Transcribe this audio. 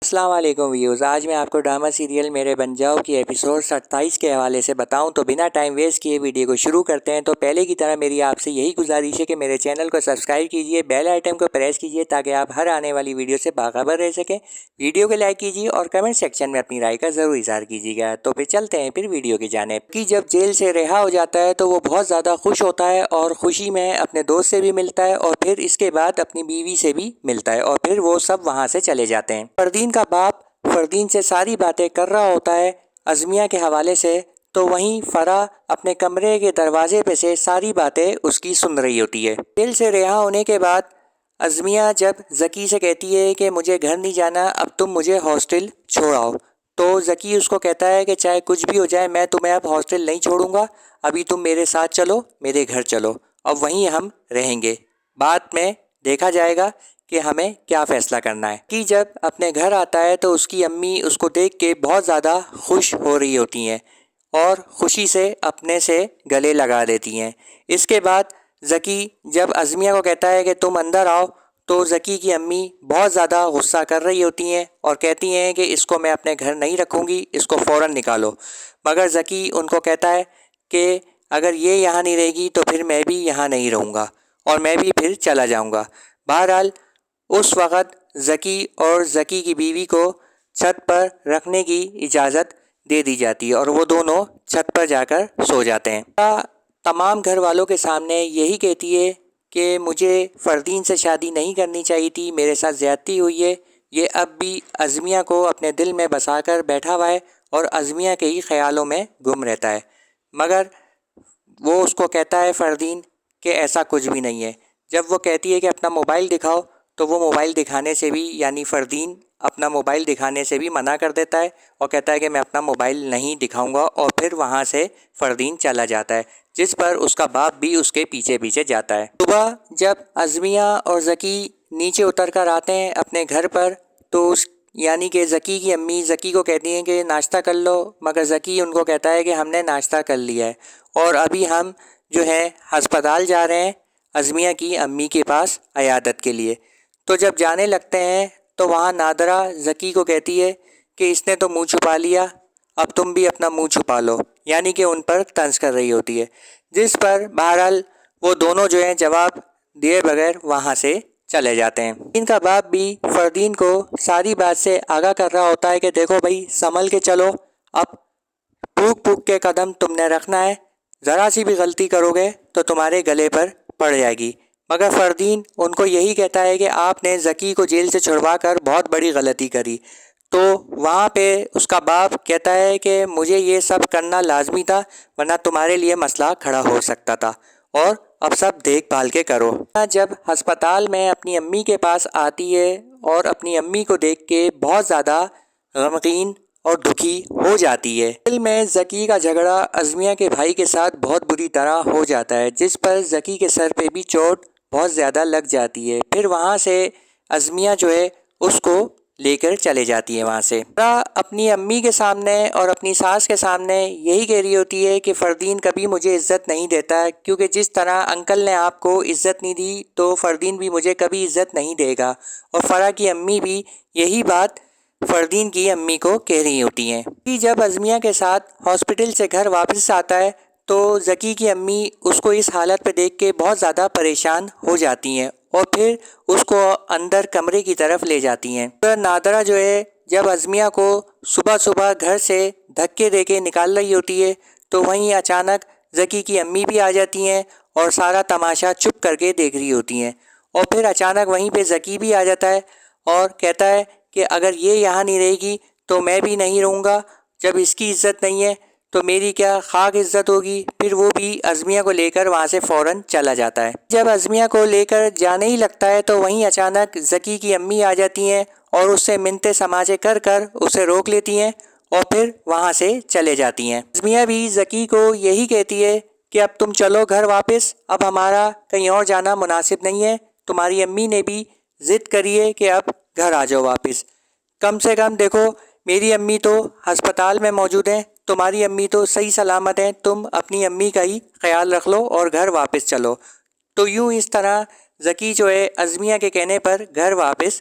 السلام علیکم ویوز، آج میں آپ کو ڈرامہ سیریل میرے بن جاؤ کی ایپیسوڈ 27 کے حوالے سے بتاؤں تو بنا ٹائم ویسٹ کیے ویڈیو کو شروع کرتے ہیں۔ تو پہلے کی طرح میری آپ سے یہی گزارش ہے کہ میرے چینل کو سبسکرائب کیجئے، بیل آئٹن کو پریس کیجئے تاکہ آپ ہر آنے والی ویڈیو سے باخبر رہ سکیں۔ ویڈیو کو لائک کیجئے اور کمنٹ سیکشن میں اپنی رائے کا ضرور اظہار کیجئے گا۔ تو پھر چلتے ہیں ویڈیو کی جانب۔ کہ جب جیل سے رہا ہو جاتا ہے تو وہ بہت زیادہ خوش ہوتا ہے اور خوشی میں اپنے دوست سے بھی ملتا ہے اور پھر اس کے بعد اپنی بیوی سے بھی ملتا ہے اور پھر وہ سب وہاں سے چلے جاتے ہیں۔ فردین کا باپ فردین سے ساری باتیں کر رہا ہوتا ہے ازمیہ کے حوالے سے، تو وہیں فرح اپنے کمرے کے دروازے پہ سے ساری باتیں اس کی سن رہی ہوتی ہے۔ جیل سے رہا ہونے کے بعد ازمیہ جب ذکی سے کہتی ہے کہ مجھے گھر نہیں جانا، اب تم مجھے ہاسٹل چھوڑاؤ، تو ذکی اس کو کہتا ہے کہ چاہے کچھ بھی ہو جائے میں تمہیں اب ہاسٹل نہیں چھوڑوں گا، ابھی تم میرے ساتھ چلو، میرے گھر چلو، اب وہیں ہم رہیں گے، بعد میں دیکھا جائے گا کہ ہمیں کیا فیصلہ کرنا ہے۔ کہ جب اپنے گھر آتا ہے تو اس کی امی اس کو دیکھ کے بہت زیادہ خوش ہو رہی ہوتی ہیں اور خوشی سے اپنے سے گلے لگا دیتی ہیں۔ اس کے بعد ذکی جب ازمیہ کو کہتا ہے کہ تم اندر آؤ، تو ذکی کی امی بہت زیادہ غصہ کر رہی ہوتی ہیں اور کہتی ہیں کہ اس کو میں اپنے گھر نہیں رکھوں گی، اس کو فوراً نکالو، مگر ذکی ان کو کہتا ہے کہ اگر یہ یہاں نہیں رہے گی تو پھر میں بھی یہاں نہیں رہوں گا اور میں بھی پھر چلا جاؤں گا۔ بہرحال اس وقت ذکی اور ذکی کی بیوی کو چھت پر رکھنے کی اجازت دے دی جاتی ہے اور وہ دونوں چھت پر جا کر سو جاتے ہیں۔ تمام گھر والوں کے سامنے یہی کہتی ہے کہ مجھے فردین سے شادی نہیں کرنی چاہیے تھی، میرے ساتھ زیادتی ہوئی ہے، یہ اب بھی ازمیہ کو اپنے دل میں بسا کر بیٹھا ہوا ہے اور ازمیہ کے ہی خیالوں میں گم رہتا ہے، مگر وہ اس کو کہتا ہے فردین کہ ایسا کچھ بھی نہیں ہے۔ جب وہ کہتی ہے کہ اپنا موبائل دکھاؤ تو وہ موبائل دکھانے سے بھی یعنی فردین اپنا موبائل دکھانے سے بھی منع کر دیتا ہے اور کہتا ہے کہ میں اپنا موبائل نہیں دکھاؤں گا، اور پھر وہاں سے فردین چلا جاتا ہے، جس پر اس کا باپ بھی اس کے پیچھے پیچھے جاتا ہے۔ صبح جب ازمیہ اور ذکی نیچے اتر کر آتے ہیں اپنے گھر پر تو یعنی کہ ذکی کی امی ذکی کو کہتی ہیں کہ ناشتہ کر لو، مگر ذکی ان کو کہتا ہے کہ ہم نے ناشتہ کر لیا ہے اور ابھی ہم جو ہے ہسپتال جا رہے ہیں ازمیہ کی امی کے پاس عیادت کے لیے۔ تو جب جانے لگتے ہیں تو وہاں نادرہ ذکی کو کہتی ہے کہ اس نے تو منہ چھپا لیا، اب تم بھی اپنا منہ چھپا لو، یعنی کہ ان پر طنز کر رہی ہوتی ہے، جس پر بہرحال وہ دونوں جو ہیں جواب دیے بغیر وہاں سے چلے جاتے ہیں۔ ان کا باپ بھی فردین کو ساری بات سے آگاہ کر رہا ہوتا ہے کہ دیکھو بھائی سنبھل کے چلو، اب پھوک پھوک کے قدم تم نے رکھنا ہے، ذرا سی بھی غلطی کرو گے تو تمہارے گلے پر پڑ جائے گی، مگر فردین ان کو یہی کہتا ہے کہ آپ نے ذکی کو جیل سے چھڑوا کر بہت بڑی غلطی کری۔ تو وہاں پہ اس کا باپ کہتا ہے کہ مجھے یہ سب کرنا لازمی تھا ورنہ تمہارے لیے مسئلہ کھڑا ہو سکتا تھا، اور اب سب دیکھ بھال کے کرو۔ جب ہسپتال میں اپنی امی کے پاس آتی ہے اور اپنی امی کو دیکھ کے بہت زیادہ غمگین اور دکھی ہو جاتی ہے۔ دل میں ذکی کا جھگڑا ازمیہ کے بھائی کے ساتھ بہت بری طرح ہو جاتا ہے، جس پر ذکی کے سر پہ بھی چوٹ بہت زیادہ لگ جاتی ہے۔ پھر وہاں سے ازمیہ جو ہے اس کو لے کر چلے جاتی ہے وہاں سے۔ اپنی امی کے سامنے اور اپنی ساس کے سامنے یہی کہہ رہی ہوتی ہے کہ فردین کبھی مجھے عزت نہیں دیتا ہے، کیونکہ جس طرح انکل نے آپ کو عزت نہیں دی تو فردین بھی مجھے کبھی عزت نہیں دے گا، اور فرح کی امی بھی یہی بات فردین کی امی کو کہہ رہی ہوتی ہیں۔ جب ازمیہ کے ساتھ ہاسپٹل سے گھر واپس آتا ہے تو ذکی کی امی اس کو اس حالت پہ دیکھ کے بہت زیادہ پریشان ہو جاتی ہیں اور پھر اس کو اندر کمرے کی طرف لے جاتی ہیں۔ نادرہ جو ہے جب ازمیہ کو صبح صبح گھر سے دھکے دے کے نکال رہی ہوتی ہے تو وہیں اچانک ذکی کی امی بھی آ جاتی ہیں اور سارا تماشا چپ کر کے دیکھ رہی ہوتی ہیں، اور پھر اچانک وہیں پہ ذکی بھی آ جاتا ہے اور کہتا ہے کہ اگر یہ یہاں نہیں رہے گی تو میں بھی نہیں رہوں گا، جب اس کی عزت نہیں ہے تو میری کیا خاک عزت ہوگی۔ پھر وہ بھی ازمیہ کو لے کر وہاں سے فوراً چلا جاتا ہے۔ جب ازمیہ کو لے کر جانے ہی لگتا ہے تو وہیں اچانک ذکی کی امی آ جاتی ہیں اور اس سے منتیں سماجے کر کر اسے روک لیتی ہیں اور پھر وہاں سے چلے جاتی ہیں۔ ازمیہ بھی ذکی کو یہی کہتی ہے کہ اب تم چلو گھر واپس، اب ہمارا کہیں اور جانا مناسب نہیں ہے، تمہاری امی نے بھی ضد کری ہے کہ اب گھر آ جاؤ واپس، کم سے کم دیکھو میری امی تو ہسپتال میں موجود ہیں، تمہاری امی تو صحیح سلامت ہیں، تم اپنی امی کا ہی خیال رکھ لو اور گھر واپس چلو۔ تو یوں اس طرح ذکی جو ہے ازمیہ کے کہنے پر گھر واپس